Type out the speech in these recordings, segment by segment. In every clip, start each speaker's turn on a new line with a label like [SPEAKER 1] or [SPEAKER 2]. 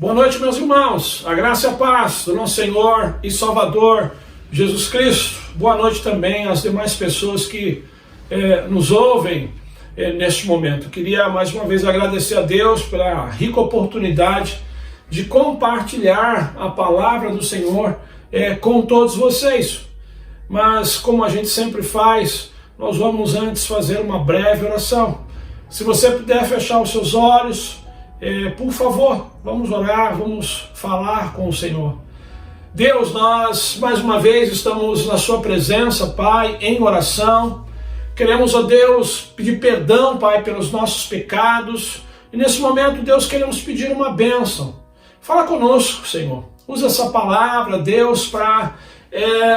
[SPEAKER 1] Boa noite, meus irmãos. A graça e a paz do nosso Senhor e Salvador Jesus Cristo. Boa noite também às demais pessoas que nos ouvem neste momento. Queria mais uma vez agradecer a Deus pela rica oportunidade de compartilhar a palavra do Senhor com todos vocês. Mas como a gente sempre faz, nós vamos antes fazer uma breve oração. Se você puder fechar os seus olhos, por favor, vamos orar, vamos falar com o Senhor. Deus, nós mais uma vez estamos na sua presença, Pai, em oração. Queremos, ó Deus, pedir perdão, Pai, pelos nossos pecados. E nesse momento, Deus, queremos pedir uma bênção. Fala conosco, Senhor. Usa essa palavra, Deus, para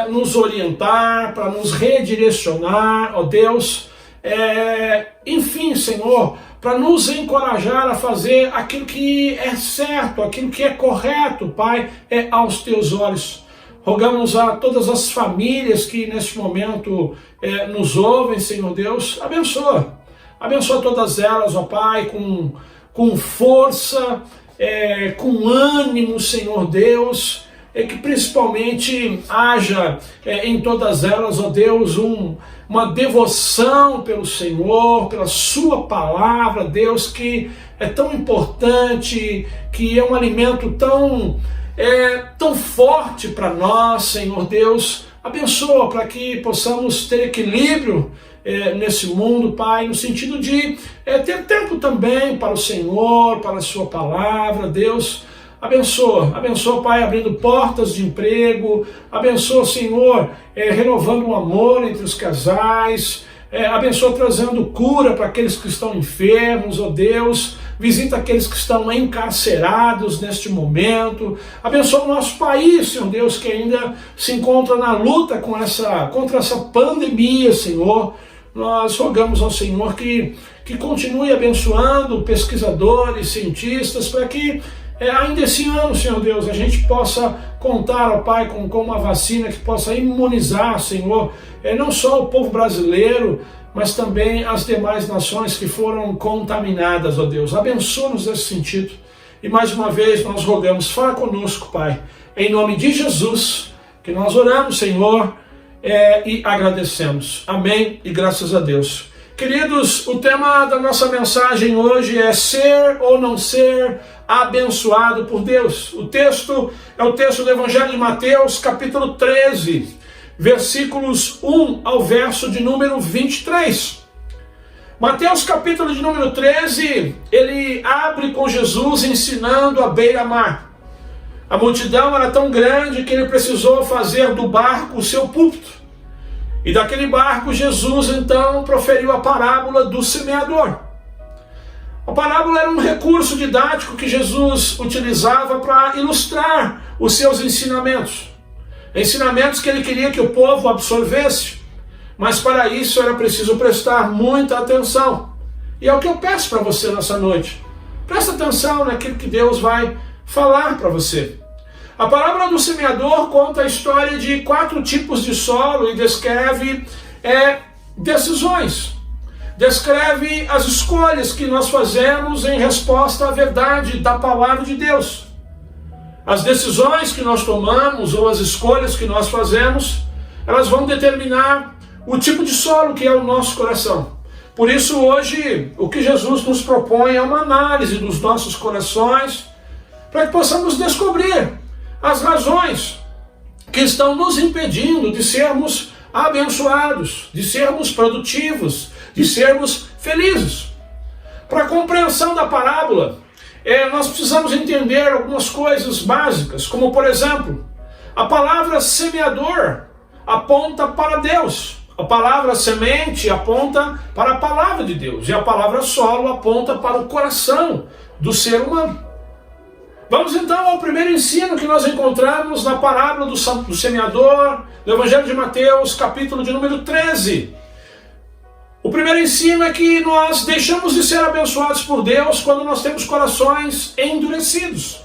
[SPEAKER 1] nos orientar, para nos redirecionar, ó Deus. Enfim, Senhor, para nos encorajar a fazer aquilo que é certo, aquilo que é correto, Pai, aos teus olhos. Rogamos a todas as famílias que neste momento nos ouvem, Senhor Deus, abençoa todas elas, ó Pai, com força, com ânimo, Senhor Deus, que principalmente haja em todas elas, ó Deus, uma devoção pelo Senhor, pela sua palavra, Deus, que é tão importante, que é um alimento tão forte para nós, Senhor Deus. Abençoa para que possamos ter equilíbrio nesse mundo, Pai, no sentido de ter tempo também para o Senhor, para a sua palavra, Deus. Abençoa, Pai, abrindo portas de emprego. Abençoa, Senhor, renovando o amor entre os casais. Abençoa, trazendo cura para aqueles que estão enfermos, ó Deus. Visita aqueles que estão encarcerados neste momento. Abençoa o nosso país, Senhor Deus, que ainda se encontra na luta contra essa pandemia, Senhor. Nós rogamos ao Senhor que continue abençoando pesquisadores, cientistas, para que ainda esse ano, Senhor Deus, a gente possa contar, ó Pai, com uma vacina que possa imunizar, Senhor, não só o povo brasileiro, mas também as demais nações que foram contaminadas, ó Deus. Abençoa-nos nesse sentido. E mais uma vez nós rogamos, fala conosco, Pai, em nome de Jesus, que nós oramos, Senhor, e agradecemos. Amém e graças a Deus. Queridos, o tema da nossa mensagem hoje é ser ou não ser abençoado por Deus. O texto é o texto do Evangelho de Mateus, capítulo 13, versículos 1 ao verso de número 23. Mateus, capítulo de número 13, ele abre com Jesus ensinando à beira-mar. A multidão era tão grande que ele precisou fazer do barco o seu púlpito. E daquele barco, Jesus então proferiu a parábola do semeador. A parábola era um recurso didático que Jesus utilizava para ilustrar os seus ensinamentos. Ensinamentos que ele queria que o povo absorvesse, mas para isso era preciso prestar muita atenção. E é o que eu peço para você nessa noite. Presta atenção naquilo que Deus vai falar para você. A parábola do semeador conta a história de 4 tipos de solo e descreve decisões. Descreve as escolhas que nós fazemos em resposta à verdade da palavra de Deus. As decisões que nós tomamos ou as escolhas que nós fazemos, elas vão determinar o tipo de solo que é o nosso coração. Por isso hoje, o que Jesus nos propõe é uma análise dos nossos corações, para que possamos descobrir as razões que estão nos impedindo de sermos abençoados, de sermos produtivos, de sermos felizes. Para a compreensão da parábola, nós precisamos entender algumas coisas básicas, como por exemplo, a palavra semeador aponta para Deus, a palavra semente aponta para a palavra de Deus, e a palavra solo aponta para o coração do ser humano. Vamos então ao primeiro ensino que nós encontramos na parábola do semeador, do Evangelho de Mateus, capítulo de número 13. O primeiro ensino é que nós deixamos de ser abençoados por Deus quando nós temos corações endurecidos.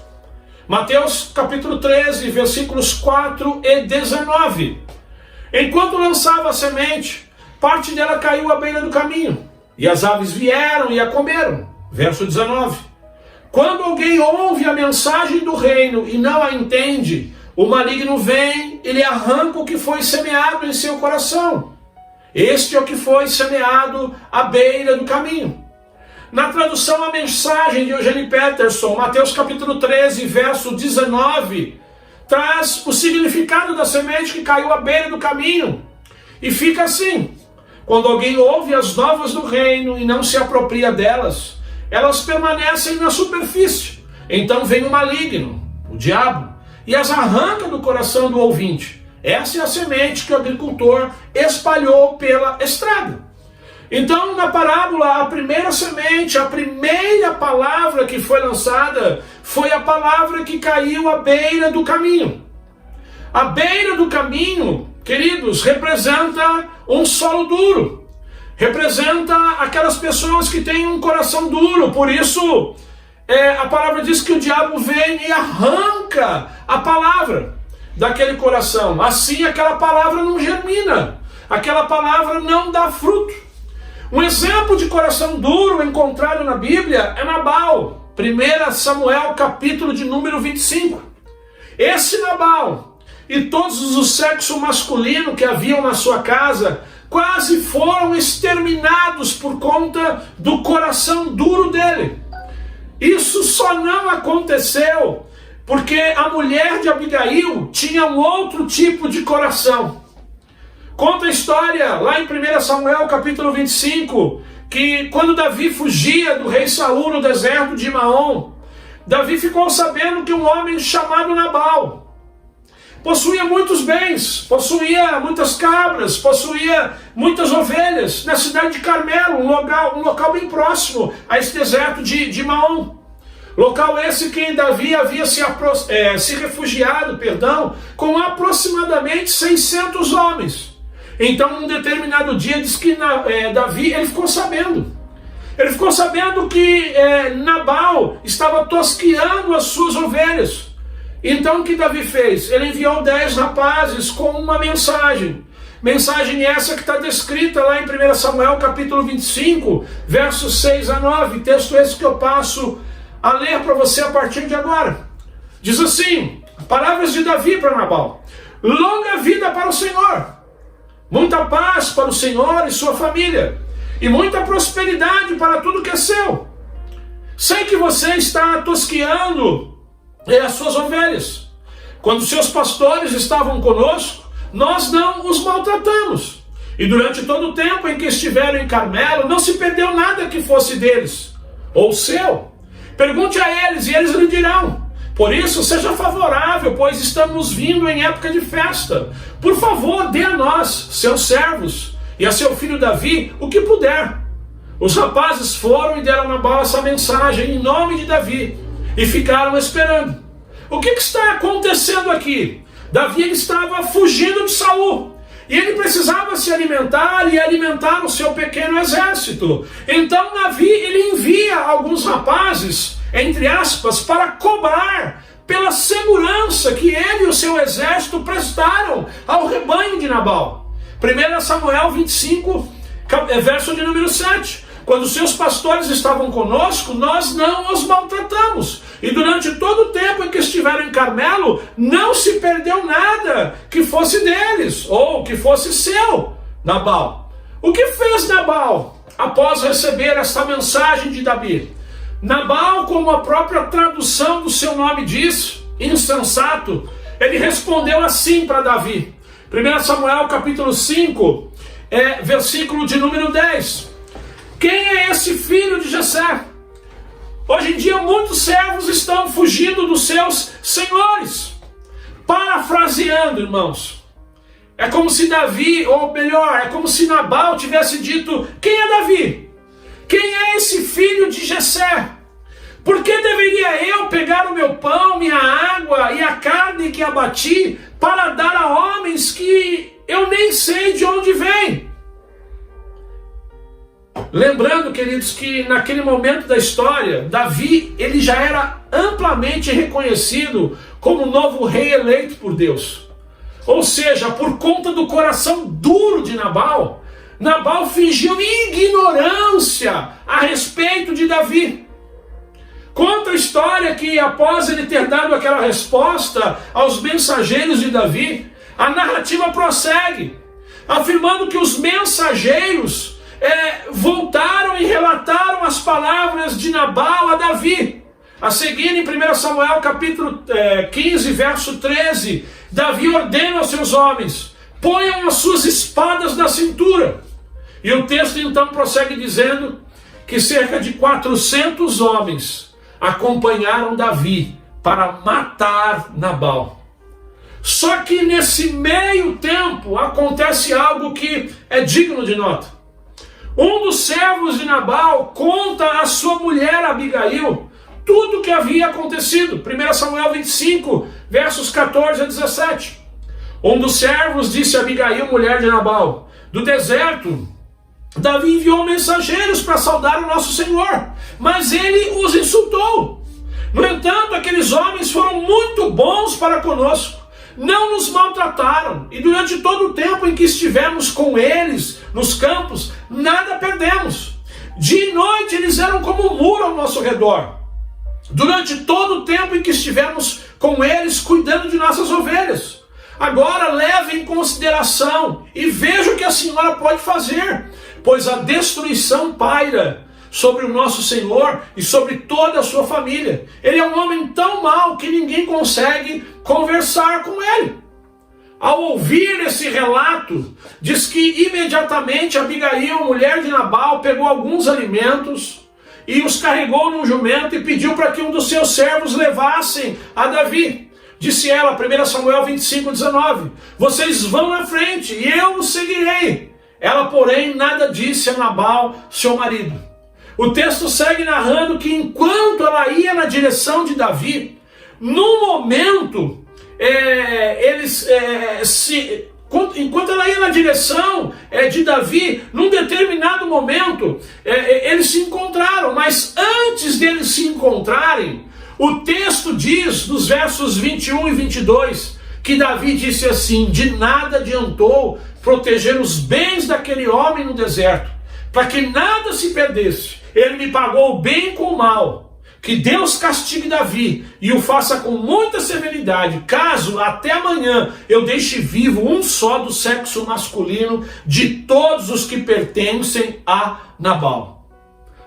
[SPEAKER 1] Mateus capítulo 13, versículos 4 e 19. Enquanto lançava a semente, parte dela caiu à beira do caminho, e as aves vieram e a comeram. Verso 19. Quando alguém ouve a mensagem do reino e não a entende, o maligno vem, ele arranca o que foi semeado em seu coração. Este é o que foi semeado à beira do caminho. Na tradução A Mensagem de Eugene Peterson, Mateus capítulo 13, verso 19, traz o significado da semente que caiu à beira do caminho. E fica assim: quando alguém ouve as novas do reino e não se apropria delas, elas permanecem na superfície. Então vem o maligno, o diabo, e as arranca do coração do ouvinte. Essa é a semente que o agricultor espalhou pela estrada. Então, na parábola, a primeira semente, a primeira palavra que foi lançada, foi a palavra que caiu à beira do caminho. A beira do caminho, queridos, representa um solo duro. Representa aquelas pessoas que têm um coração duro. Por isso, a palavra diz que o diabo vem e arranca a palavra daquele coração. Assim, aquela palavra não germina. Aquela palavra não dá fruto. Um exemplo de coração duro encontrado na Bíblia é Nabal. 1 Samuel, capítulo de número 25. Esse Nabal e todos os sexo masculino que haviam na sua casa quase foram exterminados por conta do coração duro dele. Isso só não aconteceu porque a mulher de Abigail tinha um outro tipo de coração. Conta a história lá em 1 Samuel capítulo 25, que quando Davi fugia do rei Saul no deserto de Maom, Davi ficou sabendo que um homem chamado Nabal possuía muitos bens, possuía muitas cabras, possuía muitas ovelhas na cidade de Carmelo, um local bem próximo a esse deserto de Maom. Local esse que Davi havia se refugiado, com aproximadamente 600 homens. Então, num determinado dia, diz que Davi, ele ficou sabendo. Ele ficou sabendo que Nabal estava tosqueando as suas ovelhas. Então, o que Davi fez? Ele enviou 10 rapazes com uma mensagem. Mensagem essa que está descrita lá em 1 Samuel, capítulo 25, versos 6 a 9. Texto esse que eu passo a ler para você a partir de agora. Diz assim, palavras de Davi para Nabal: longa vida para o Senhor, muita paz para o Senhor e sua família, e muita prosperidade para tudo que é seu. Sei que você está tosqueando as suas ovelhas. Quando seus pastores estavam conosco, nós não os maltratamos. E durante todo o tempo em que estiveram em Carmelo, não se perdeu nada que fosse deles, ou seu. Pergunte a eles e eles lhe dirão. Por isso, seja favorável, pois estamos vindo em época de festa. Por favor, dê a nós, seus servos, e a seu filho Davi, o que puder. Os rapazes foram e deram a Nabal essa mensagem em nome de Davi, e ficaram esperando. O que está acontecendo aqui? Davi ele estava fugindo de Saul, e ele precisava se alimentar e alimentar o seu pequeno exército. Então Davi ele envia alguns rapazes, entre aspas, para cobrar pela segurança que ele e o seu exército prestaram ao rebanho de Nabal. 1 Samuel 25, verso de número 7. Quando seus pastores estavam conosco, nós não os maltratamos. E durante todo o tempo em que estiveram em Carmelo, não se perdeu nada que fosse deles, ou que fosse seu, Nabal. O que fez Nabal após receber esta mensagem de Davi? Nabal, como a própria tradução do seu nome diz, insensato, ele respondeu assim para Davi. 1 Samuel capítulo 5, versículo de número 10. Quem é esse filho de Jessé? Hoje em dia muitos servos estão fugindo dos seus senhores. Parafraseando, irmãos, é como se Davi, ou melhor, é como se Nabal tivesse dito: quem é Davi? Quem é esse filho de Jessé? Por que deveria eu pegar o meu pão, minha água e a carne que abati para dar a homens que eu nem sei de onde vêm? Lembrando, queridos, que naquele momento da história, Davi ele já era amplamente reconhecido como o novo rei eleito por Deus. Ou seja, por conta do coração duro de Nabal, Nabal fingiu ignorância a respeito de Davi. Conta a história que após ele ter dado aquela resposta aos mensageiros de Davi, a narrativa prossegue, afirmando que os mensageiros voltaram e relataram as palavras de Nabal a Davi. A seguir, em 1 Samuel capítulo 15, verso 13, Davi ordena aos seus homens: ponham as suas espadas na cintura. E o texto então prossegue dizendo que cerca de 400 homens acompanharam Davi para matar Nabal. Só que nesse meio tempo acontece algo que é digno de nota. Um dos servos de Nabal conta à sua mulher Abigail tudo o que havia acontecido. 1 Samuel 25, versos 14 a 17. Um dos servos disse a Abigail, mulher de Nabal: do deserto Davi enviou mensageiros para saudar o nosso Senhor, mas ele os insultou. No entanto, aqueles homens foram muito bons para conosco, não nos maltrataram, e durante todo o tempo em que estivemos com eles nos campos, nada perdemos. Dia e noite eles eram como um muro ao nosso redor, durante todo o tempo em que estivemos com eles cuidando de nossas ovelhas. Agora leve em consideração e veja o que a senhora pode fazer, pois a destruição paira sobre o nosso Senhor e sobre toda a sua família. Ele é um homem tão mau que ninguém consegue conversar com ele. Ao ouvir esse relato, diz que imediatamente Abigail, mulher de Nabal, pegou alguns alimentos e os carregou num jumento e pediu para que um dos seus servos levassem a Davi. Disse ela, 1 Samuel 25, 19, vocês vão na frente e eu os seguirei. Ela, porém, nada disse a Nabal, seu marido. O texto segue narrando que enquanto ela ia na direção de Davi, no momento, enquanto ela ia na direção de Davi, num determinado momento, eles se encontraram, mas antes deles se encontrarem, o texto diz, nos versos 21 e 22, que Davi disse assim: de nada adiantou proteger os bens daquele homem no deserto, para que nada se perdesse. Ele me pagou o bem com o mal. Que Deus castigue Davi e o faça com muita severidade, caso até amanhã eu deixe vivo um só do sexo masculino de todos os que pertencem a Nabal.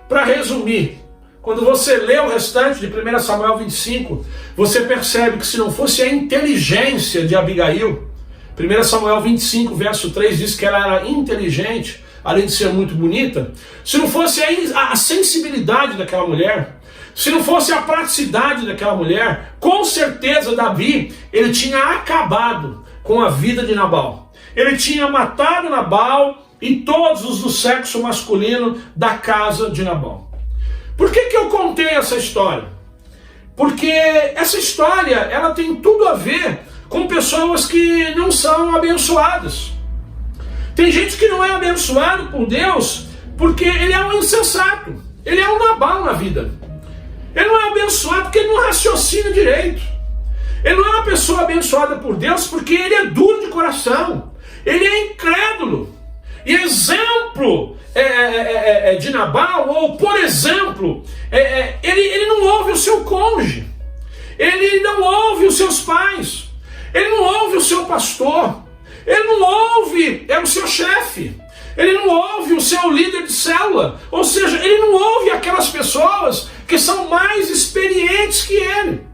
[SPEAKER 1] Para resumir, quando você lê o restante de 1 Samuel 25, você percebe que se não fosse a inteligência de Abigail, 1 Samuel 25, verso 3 diz que ela era inteligente, além de ser muito bonita. Se não fosse a sensibilidade daquela mulher, se não fosse a praticidade daquela mulher, com certeza Davi, ele tinha acabado com a vida de Nabal. Ele tinha matado Nabal e todos os do sexo masculino da casa de Nabal. Por que eu contei essa história? Porque essa história, ela tem tudo a ver com pessoas que não são abençoadas. Tem gente que não é abençoado por Deus porque ele é um insensato, ele é um Nabal na vida. Ele não é abençoado porque ele não raciocina direito. Ele não é uma pessoa abençoada por Deus porque ele é duro de coração, ele é incrédulo. E exemplo de Nabal, ou por exemplo, ele não ouve o seu cônjuge, ele não ouve os seus pais, ele não ouve o seu pastor, ele não ouve o seu chefe, ele não ouve o seu líder de célula, ou seja, ele não ouve aquelas pessoas que são mais experientes que ele.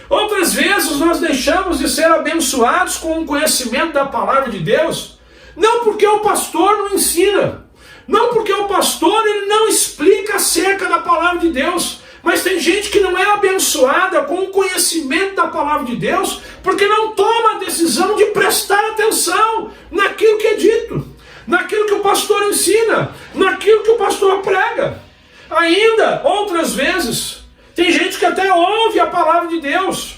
[SPEAKER 1] Outras vezes nós deixamos de ser abençoados com o conhecimento da palavra de Deus, não porque o pastor não ensina, não porque o pastor ele não explica acerca da palavra de Deus, mas tem gente que não é abençoada com o conhecimento da palavra de Deus, porque não toma a decisão de prestar atenção naquilo que é dito, naquilo que o pastor ensina, naquilo que o pastor prega. Ainda, outras vezes, tem gente que até ouve a palavra de Deus,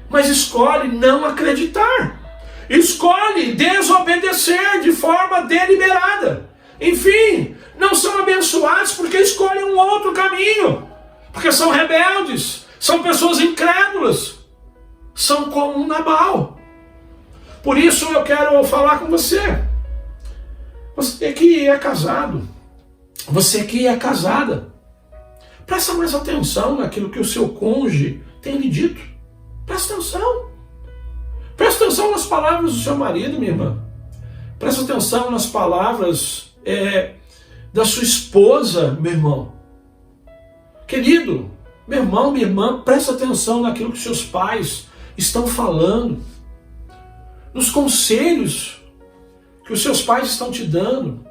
[SPEAKER 1] mas escolhe não acreditar, escolhe desobedecer de forma deliberada. Enfim, não são abençoados porque escolhem um outro caminho, porque são rebeldes, são pessoas incrédulas, são como um Nabal. Por isso eu quero falar com você. Você que é casado, você que é casada, Presta mais atenção naquilo que o seu cônjuge tem lhe dito. Presta atenção. Presta atenção nas palavras do seu marido, minha irmã. Presta atenção nas palavras da sua esposa, meu irmão. Querido, meu irmão, minha irmã, presta atenção naquilo que seus pais estão falando, nos conselhos que os seus pais estão te dando,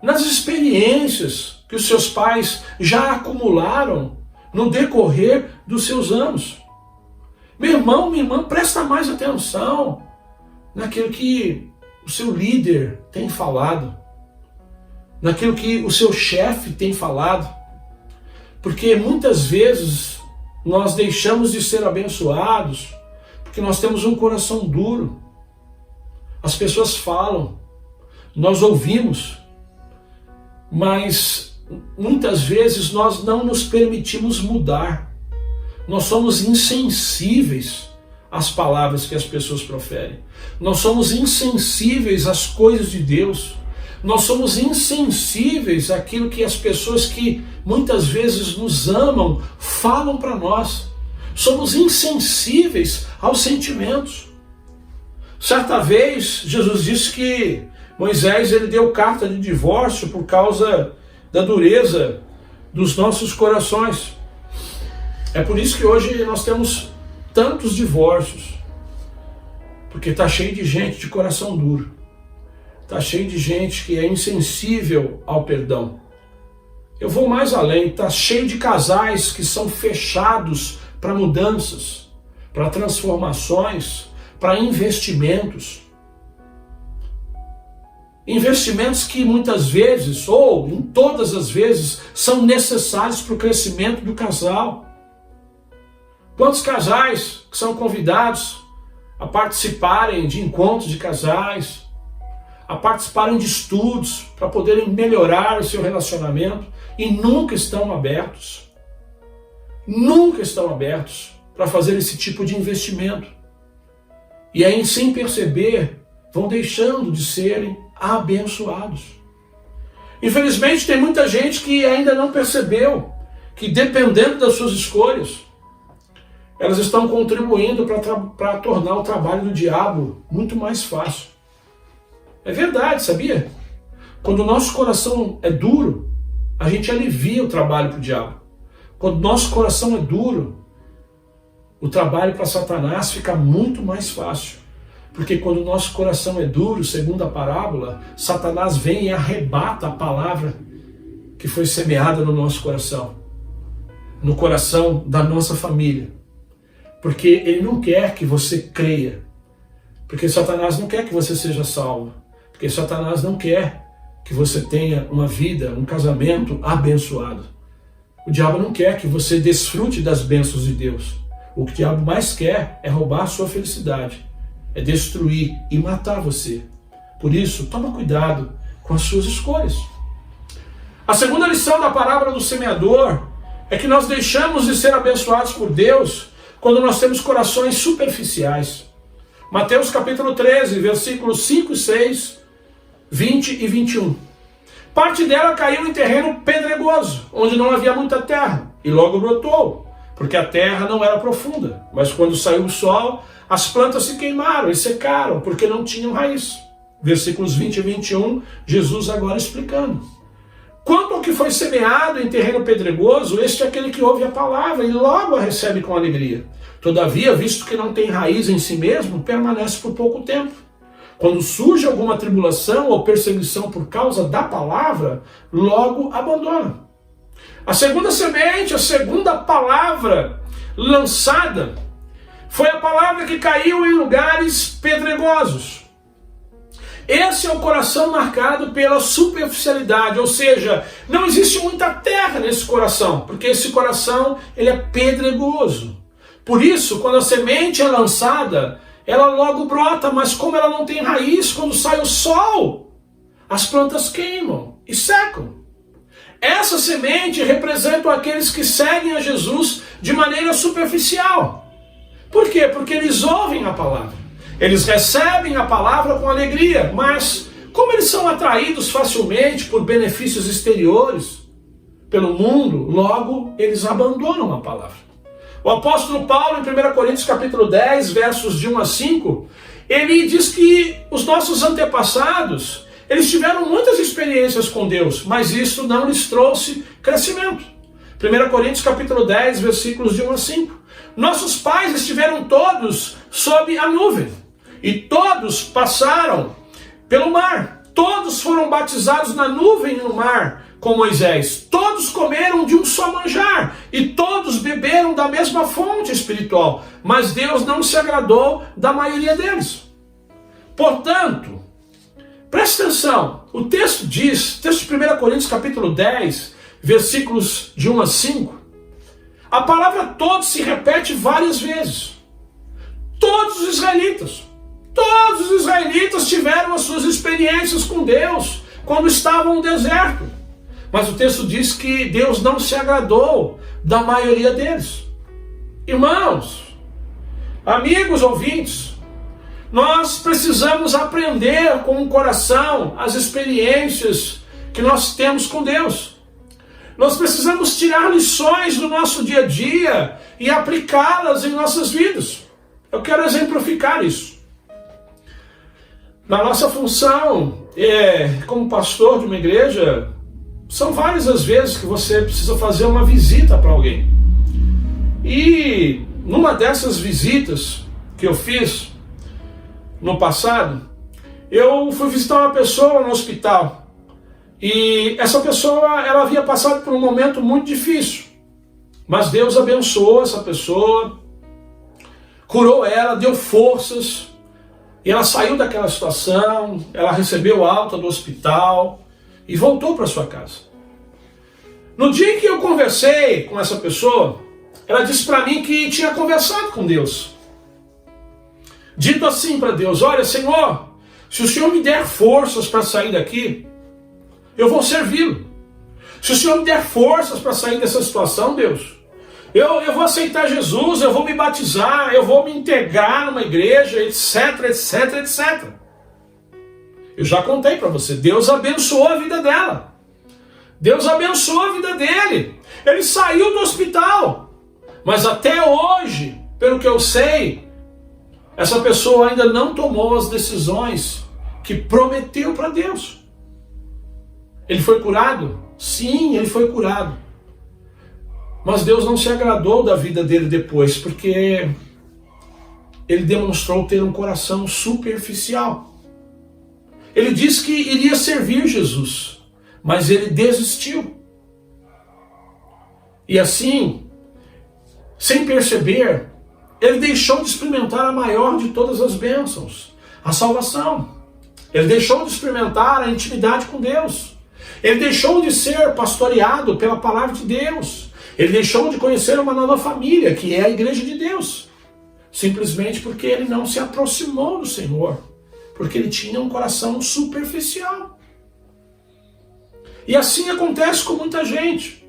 [SPEAKER 1] nas experiências que os seus pais já acumularam no decorrer dos seus anos. Meu irmão, minha irmã, presta mais atenção naquilo que o seu líder tem falado, naquilo que o seu chefe tem falado, porque muitas vezes nós deixamos de ser abençoados porque nós temos um coração duro. As pessoas falam, nós ouvimos, mas muitas vezes nós não nos permitimos mudar. Nós somos insensíveis às palavras que as pessoas proferem. Nós somos insensíveis às coisas de Deus. Nós somos insensíveis àquilo que as pessoas que muitas vezes nos amam falam para nós. Somos insensíveis aos sentimentos. Certa vez, Jesus disse que Moisés ele deu carta de divórcio por causa da dureza dos nossos corações. É por isso que hoje nós temos tantos divórcios, porque está cheio de gente de coração duro, está cheio de gente que é insensível ao perdão. Eu vou mais além, está cheio de casais que são fechados para mudanças, para transformações, para investimentos. Investimentos que muitas vezes, ou em todas as vezes, são necessários para o crescimento do casal. Quantos casais que são convidados a participarem de encontros de casais, a participarem de estudos para poderem melhorar o seu relacionamento e nunca estão abertos para fazer esse tipo de investimento. E aí, sem perceber, vão deixando de serem abençoados. Infelizmente, tem muita gente que ainda não percebeu que, dependendo das suas escolhas, elas estão contribuindo para tornar o trabalho do diabo muito mais fácil. É verdade, sabia? Quando o nosso coração é duro, a gente alivia o trabalho para o diabo. Quando o nosso coração é duro, o trabalho para Satanás fica muito mais fácil. Porque quando o nosso coração é duro, segundo a parábola, Satanás vem e arrebata a palavra que foi semeada no nosso coração, no coração da nossa família. Porque ele não quer que você creia. Porque Satanás não quer que você seja salvo. Porque Satanás não quer que você tenha uma vida, um casamento abençoado. O diabo não quer que você desfrute das bênçãos de Deus. O que o diabo mais quer é roubar a sua felicidade, é destruir e matar você. Por isso, toma cuidado com as suas escolhas. A segunda lição da parábola do semeador é que nós deixamos de ser abençoados por Deus quando nós temos corações superficiais. Mateus capítulo 13, versículos 5 e 6, 20 e 21. Parte dela caiu em terreno pedregoso, onde não havia muita terra, e logo brotou, porque a terra não era profunda. Mas quando saiu o sol, as plantas se queimaram e secaram, porque não tinham raiz. Versículos 20 e 21, Jesus agora explicando. Quanto ao que foi semeado em terreno pedregoso, este é aquele que ouve a palavra e logo a recebe com alegria. Todavia, visto que não tem raiz em si mesmo, permanece por pouco tempo. Quando surge alguma tribulação ou perseguição por causa da palavra, logo abandona. A segunda semente, a segunda palavra lançada, foi a palavra que caiu em lugares pedregosos. Esse é o coração marcado pela superficialidade, ou seja, não existe muita terra nesse coração, porque esse coração ele é pedregoso. Por isso, quando a semente é lançada, ela logo brota, mas como ela não tem raiz, quando sai o sol, as plantas queimam e secam. Essa semente representa aqueles que seguem a Jesus de maneira superficial. Por quê? Porque eles ouvem a palavra. Eles recebem a palavra com alegria, mas como eles são atraídos facilmente por benefícios exteriores, pelo mundo, logo eles abandonam a palavra. O apóstolo Paulo, em 1 Coríntios capítulo 10, versos de 1 a 5, ele diz que os nossos antepassados, eles tiveram muitas experiências com Deus, mas isso não lhes trouxe crescimento. 1 Coríntios capítulo 10, versículos de 1 a 5. Nossos pais estiveram todos sob a nuvem, e todos passaram pelo mar. Todos foram batizados na nuvem e no mar com Moisés. Todos comeram de um só manjar, e todos beberam da mesma fonte espiritual. Mas Deus não se agradou da maioria deles. Portanto, preste atenção, o texto diz, texto de 1 Coríntios capítulo 10, versículos de 1 a 5, a palavra todos se repete várias vezes. Todos os israelitas tiveram as suas experiências com Deus quando estavam no deserto. Mas o texto diz que Deus não se agradou da maioria deles. Irmãos, amigos ouvintes, nós precisamos aprender com o coração as experiências que nós temos com Deus. Nós precisamos tirar lições do nosso dia a dia e aplicá-las em nossas vidas. Eu quero exemplificar isso. Na nossa função como pastor de uma igreja, são várias as vezes que você precisa fazer uma visita para alguém. E numa dessas visitas que eu fiz no passado, eu fui visitar uma pessoa no hospital. E essa pessoa, ela havia passado por um momento muito difícil. Mas Deus abençoou essa pessoa, curou ela, deu forças. E ela saiu daquela situação, ela recebeu alta do hospital e voltou para sua casa. No dia que eu conversei com essa pessoa, ela disse para mim que tinha conversado com Deus. Dito assim para Deus: olha, Senhor, se o Senhor me der forças para sair daqui, eu vou servi-lo. Se o Senhor me der forças para sair dessa situação, Deus, eu vou aceitar Jesus, eu vou me batizar, eu vou me integrar numa igreja, etc, etc, etc. Eu já contei para você, Deus abençoou a vida dela. Deus abençoou a vida dele. Ele saiu do hospital. Mas até hoje, pelo que eu sei, essa pessoa ainda não tomou as decisões que prometeu para Deus. Ele foi curado? Sim, ele foi curado. Mas Deus não se agradou da vida dele depois, porque ele demonstrou ter um coração superficial. Ele disse que iria servir Jesus, mas ele desistiu. E assim, sem perceber, ele deixou de experimentar a maior de todas as bênçãos, a salvação. Ele deixou de experimentar a intimidade com Deus. Ele deixou de ser pastoreado pela palavra de Deus. Ele deixou de conhecer uma nova família, que é a igreja de Deus. Simplesmente porque ele não se aproximou do Senhor. Porque ele tinha um coração superficial. E assim acontece com muita gente.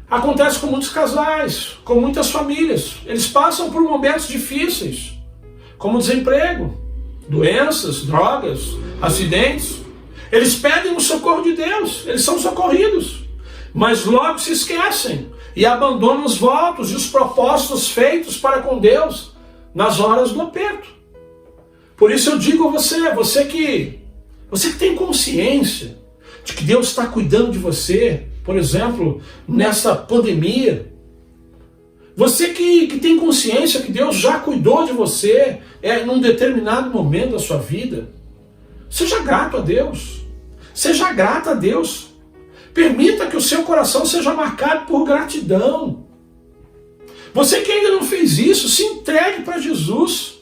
[SPEAKER 1] Acontece com muitos casais, com muitas famílias. Eles passam por momentos difíceis, como desemprego, doenças, drogas, acidentes. Eles pedem o socorro de Deus, eles são socorridos, mas logo se esquecem e abandonam os votos e os propósitos feitos para com Deus nas horas do aperto. Por isso eu digo a você que tem consciência de que Deus está cuidando de você, por exemplo, nessa pandemia. Você que tem consciência que Deus já cuidou de você num determinado momento da sua vida. Seja grato a Deus. Seja grata a Deus. Permita que o seu coração seja marcado por gratidão. Você que ainda não fez isso, se entregue para Jesus.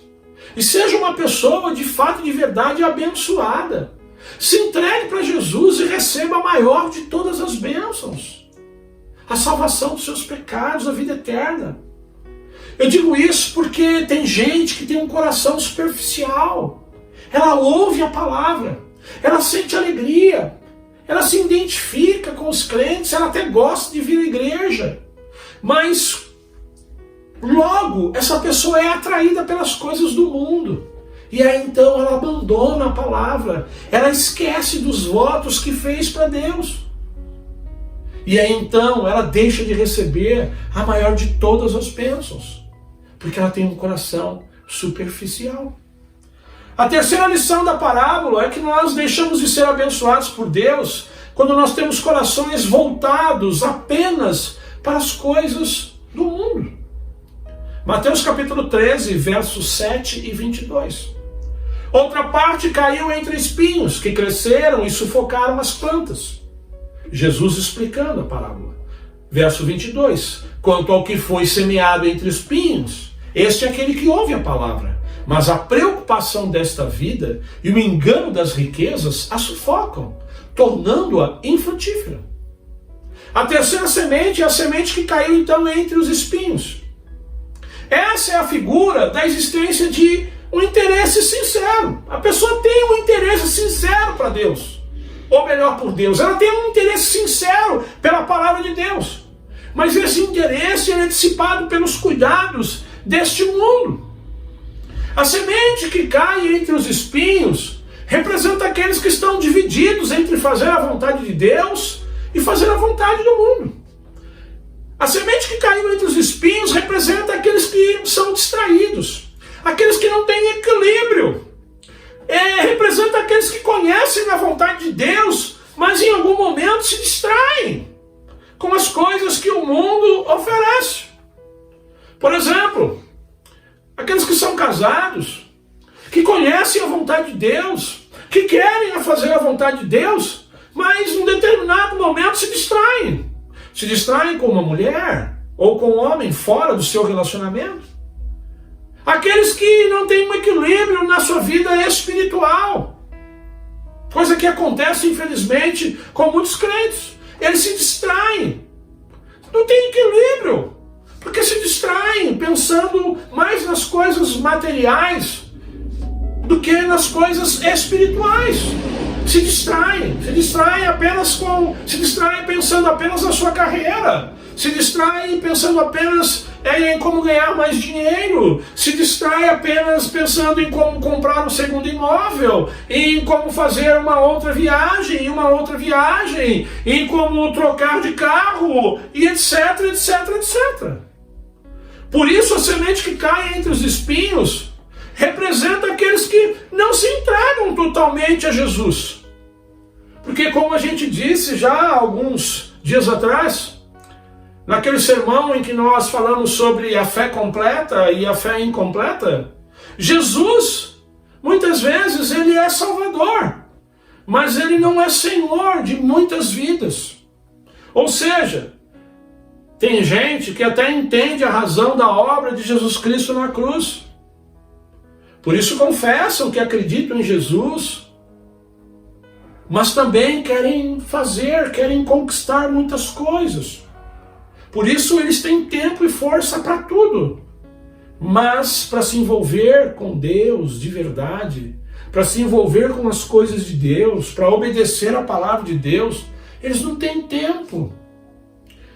[SPEAKER 1] E seja uma pessoa de fato, de verdade, abençoada. Se entregue para Jesus e receba a maior de todas as bênçãos. A salvação dos seus pecados, a vida eterna. Eu digo isso porque tem gente que tem um coração superficial. Ela ouve a palavra, ela sente alegria, ela se identifica com os crentes, ela até gosta de vir à igreja. Mas logo essa pessoa é atraída pelas coisas do mundo. E aí então ela abandona a palavra, ela esquece dos votos que fez para Deus. E aí então ela deixa de receber a maior de todas as bênçãos, porque ela tem um coração superficial. A terceira lição da parábola é que nós deixamos de ser abençoados por Deus quando nós temos corações voltados apenas para as coisas do mundo. Mateus capítulo 13, versos 7 e 22. Outra parte caiu entre espinhos, que cresceram e sufocaram as plantas. Jesus explicando a parábola. Verso 22. Quanto ao que foi semeado entre espinhos, este é aquele que ouve a palavra, mas a preocupação desta vida e o engano das riquezas a sufocam, tornando-a infrutífera. A terceira semente é a semente que caiu então entre os espinhos. Essa é a figura da existência de um interesse sincero. A pessoa tem um interesse sincero para Deus, ou melhor, por Deus. Ela tem um interesse sincero pela palavra de Deus. Mas esse interesse é dissipado pelos cuidados deste mundo. A semente que cai entre os espinhos representa aqueles que estão divididos entre fazer a vontade de Deus e fazer a vontade do mundo. A semente que caiu entre os espinhos representa aqueles que são distraídos, aqueles que não têm equilíbrio. Representa aqueles que conhecem a vontade de Deus, mas em algum momento se distraem com as coisas que o mundo oferece. Por exemplo, aqueles que são casados, que conhecem a vontade de Deus, que querem fazer a vontade de Deus, mas em um determinado momento se distraem. Se distraem com uma mulher ou com um homem fora do seu relacionamento. Aqueles que não têm um equilíbrio na sua vida espiritual. Coisa que acontece, infelizmente, com muitos crentes. Eles se distraem. Não tem equilíbrio. Porque se distraem pensando mais nas coisas materiais do que nas coisas espirituais. Se distraem pensando apenas na sua carreira, se distraem pensando apenas em como ganhar mais dinheiro, se distraem apenas pensando em como comprar um segundo imóvel, em como fazer uma outra viagem, em como trocar de carro, e etc, etc, etc. Por isso a semente que cai entre os espinhos representa aqueles que não se entregam totalmente a Jesus. Porque, como a gente disse já há alguns dias atrás, naquele sermão em que nós falamos sobre a fé completa e a fé incompleta, Jesus, muitas vezes, ele é Salvador, mas ele não é Senhor de muitas vidas. Ou seja, tem gente que até entende a razão da obra de Jesus Cristo na cruz. Por isso confessam que acreditam em Jesus, mas também querem conquistar muitas coisas. Por isso eles têm tempo e força para tudo. Mas para se envolver com Deus de verdade, para se envolver com as coisas de Deus, para obedecer a palavra de Deus, eles não têm tempo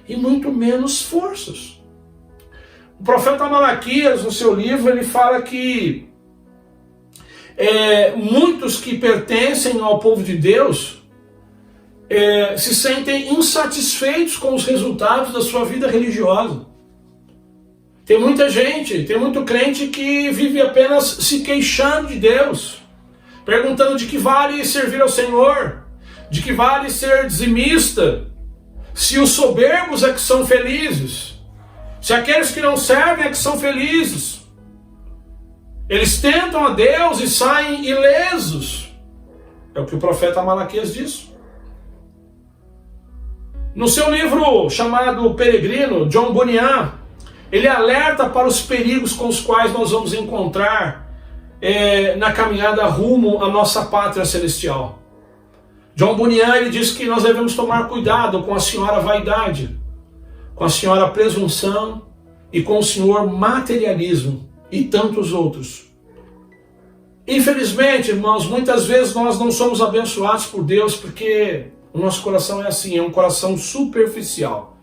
[SPEAKER 1] e muito menos forças. O profeta Malaquias, no seu livro, ele fala que muitos que pertencem ao povo de Deus se sentem insatisfeitos com os resultados da sua vida religiosa. Tem muita gente, tem muito crente que vive apenas se queixando de Deus, perguntando de que vale servir ao Senhor, de que vale ser dizimista, se os soberbos é que são felizes, se aqueles que não servem é que são felizes. Eles tentam a Deus e saem ilesos. É o que o profeta Malaquias diz. No seu livro chamado Peregrino, John Bunyan, ele alerta para os perigos com os quais nós vamos encontrar na caminhada rumo à nossa pátria celestial. John Bunyan, ele diz que nós devemos tomar cuidado com a senhora vaidade, com a senhora presunção e com o senhor materialismo e tantos outros. Infelizmente, irmãos, muitas vezes nós não somos abençoados por Deus porque o nosso coração é assim, é um coração superficial.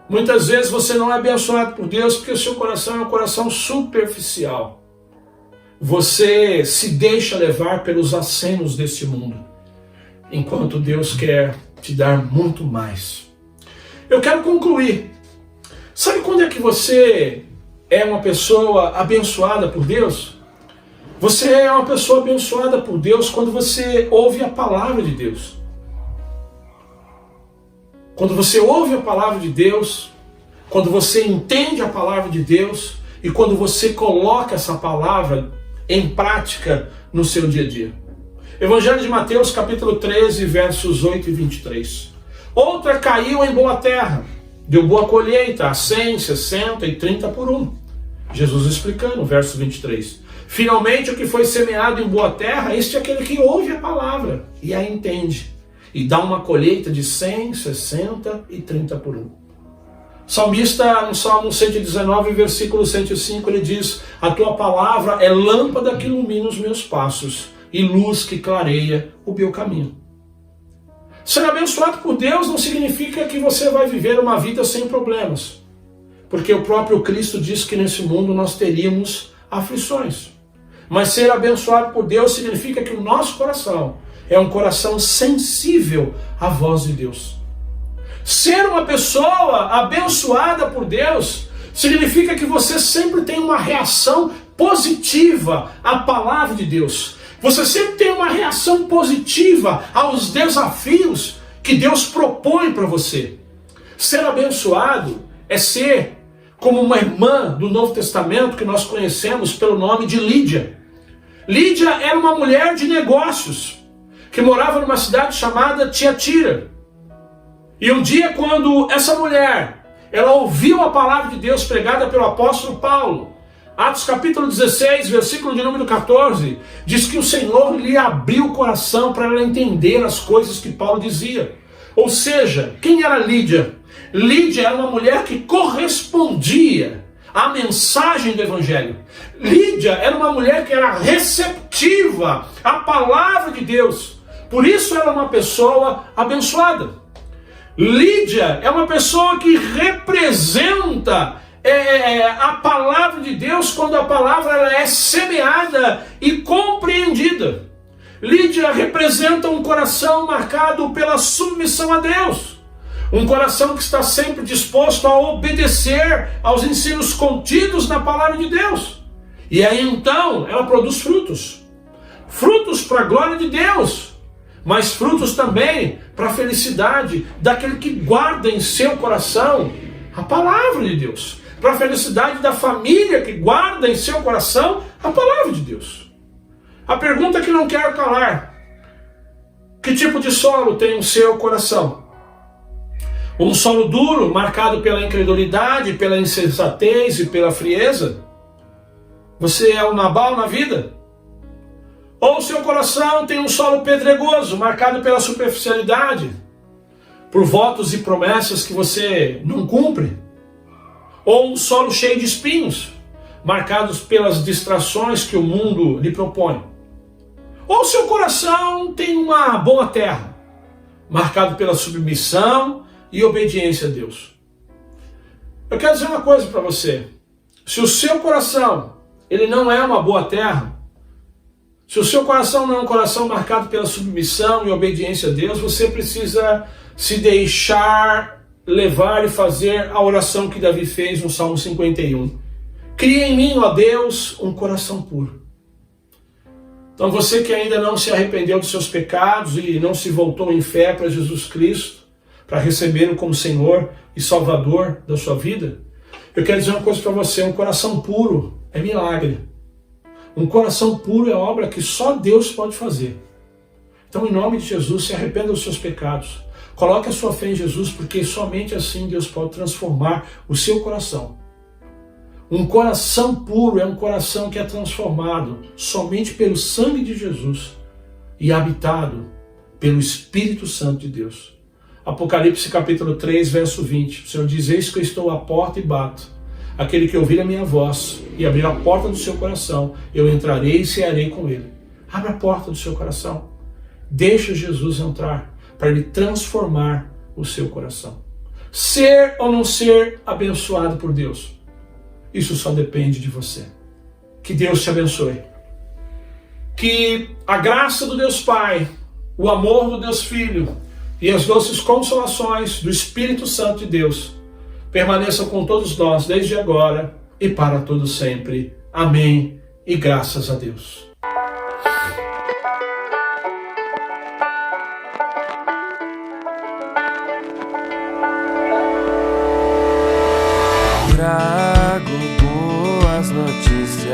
[SPEAKER 1] Muitas vezes você não é abençoado por Deus porque o seu coração é um coração superficial. Você se deixa levar pelos acenos deste mundo, enquanto Deus quer te dar muito mais. Eu quero concluir. Sabe quando é que você é uma pessoa abençoada por Deus? Você é uma pessoa abençoada por Deus quando você ouve a palavra de Deus. Quando você ouve a palavra de Deus, quando você entende a palavra de Deus e quando você coloca essa palavra em prática no seu dia a dia. Evangelho de Mateus, capítulo 13, versos 8 e 23. Outra caiu em boa terra, deu boa colheita, a 100, 60 e 30 por 1. Jesus explicando, verso 23. Finalmente, o que foi semeado em boa terra, este é aquele que ouve a palavra e a entende, e dá uma colheita de 100, 60 e 30 por 1. O salmista, no Salmo 119, versículo 105, ele diz: a tua palavra é lâmpada que ilumina os meus passos e luz que clareia o meu caminho. Ser abençoado por Deus não significa que você vai viver uma vida sem problemas, porque o próprio Cristo disse que nesse mundo nós teríamos aflições. Mas ser abençoado por Deus significa que o nosso coração é um coração sensível à voz de Deus. Ser uma pessoa abençoada por Deus significa que você sempre tem uma reação positiva à palavra de Deus. Você sempre tem uma reação positiva aos desafios que Deus propõe para você. Ser abençoado é ser como uma irmã do Novo Testamento que nós conhecemos pelo nome de Lídia. Lídia era uma mulher de negócios que morava numa cidade chamada Tiatira. E um dia, quando essa mulher, ela ouviu a palavra de Deus pregada pelo apóstolo Paulo, Atos capítulo 16, versículo de número 14, diz que o Senhor lhe abriu o coração para ela entender as coisas que Paulo dizia. Ou seja, quem era Lídia? Lídia era uma mulher que correspondia à mensagem do Evangelho. Lídia era uma mulher que era receptiva à palavra de Deus. Por isso ela é uma pessoa abençoada. Lídia é uma pessoa que representa a palavra de Deus quando a palavra ela é semeada e compreendida. Lídia representa um coração marcado pela submissão a Deus. Um coração que está sempre disposto a obedecer aos ensinos contidos na palavra de Deus. E aí então ela produz frutos. Frutos para a glória de Deus. Mas frutos também para a felicidade daquele que guarda em seu coração a palavra de Deus. Para a felicidade da família que guarda em seu coração a palavra de Deus. A pergunta que não quero calar: que tipo de solo tem o seu coração? Um solo duro, marcado pela incredulidade, pela insensatez e pela frieza? Você é um Nabal na vida? Ou o seu coração tem um solo pedregoso, marcado pela superficialidade, por votos e promessas que você não cumpre? Ou um solo cheio de espinhos, marcados pelas distrações que o mundo lhe propõe? Ou o seu coração tem uma boa terra, marcado pela submissão e obediência a Deus? Eu quero dizer uma coisa para você: se o seu coração ele não é uma boa terra, se o seu coração não é um coração marcado pela submissão e obediência a Deus, você precisa se deixar levar e fazer a oração que Davi fez no Salmo 51. Cria em mim, ó Deus, um coração puro. Então você que ainda não se arrependeu dos seus pecados e não se voltou em fé para Jesus Cristo, para recebê-lo como Senhor e Salvador da sua vida, eu quero dizer uma coisa para você: um coração puro é milagre. Um coração puro é obra que só Deus pode fazer. Então, em nome de Jesus, se arrependa dos seus pecados. Coloque a sua fé em Jesus, porque somente assim Deus pode transformar o seu coração. Um coração puro é um coração que é transformado somente pelo sangue de Jesus e habitado pelo Espírito Santo de Deus. Apocalipse capítulo 3, verso 20. O Senhor diz: eis que eu estou à porta e bato. Aquele que ouvir a minha voz e abrir a porta do seu coração, eu entrarei e cearei com ele. Abra a porta do seu coração. Deixa Jesus entrar para ele transformar o seu coração. Ser ou não ser abençoado por Deus, isso só depende de você. Que Deus te abençoe. Que a graça do Deus Pai, o amor do Deus Filho e as doces consolações do Espírito Santo de Deus permaneçam com todos nós desde agora e para todo sempre. Amém e graças a Deus.
[SPEAKER 2] Trago boas notícias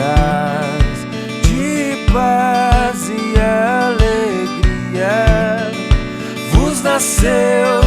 [SPEAKER 2] de paz e alegria. Vos nasceu